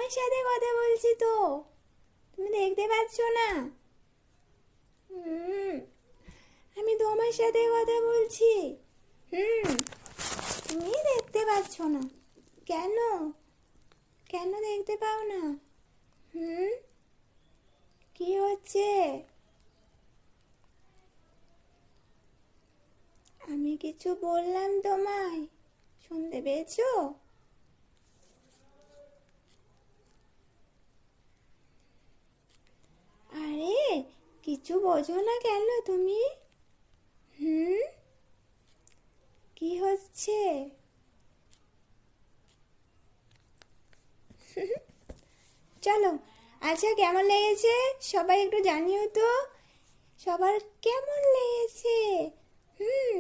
তোমার সাথে কথা বলছি তো, তুমি দেখতে পাচ্ছ না? হুম, আমি তোমার সাথে কথা বলছি। হুম, তুমি দেখতে পাচ্ছ না কেন? কেন দেখতে পাও না? হুম, কি হচ্ছে? আমি কিছু বললাম তোমায়, শুনতে পেয়েছো? আরে, কিছু বোঝো না কেন তুমি? হুম, কি হচ্ছে? চলো, আচ্ছা কেমন লেগেছে সবাই একটু জানিও তো। সবার কেমন লেগেছে? হুম,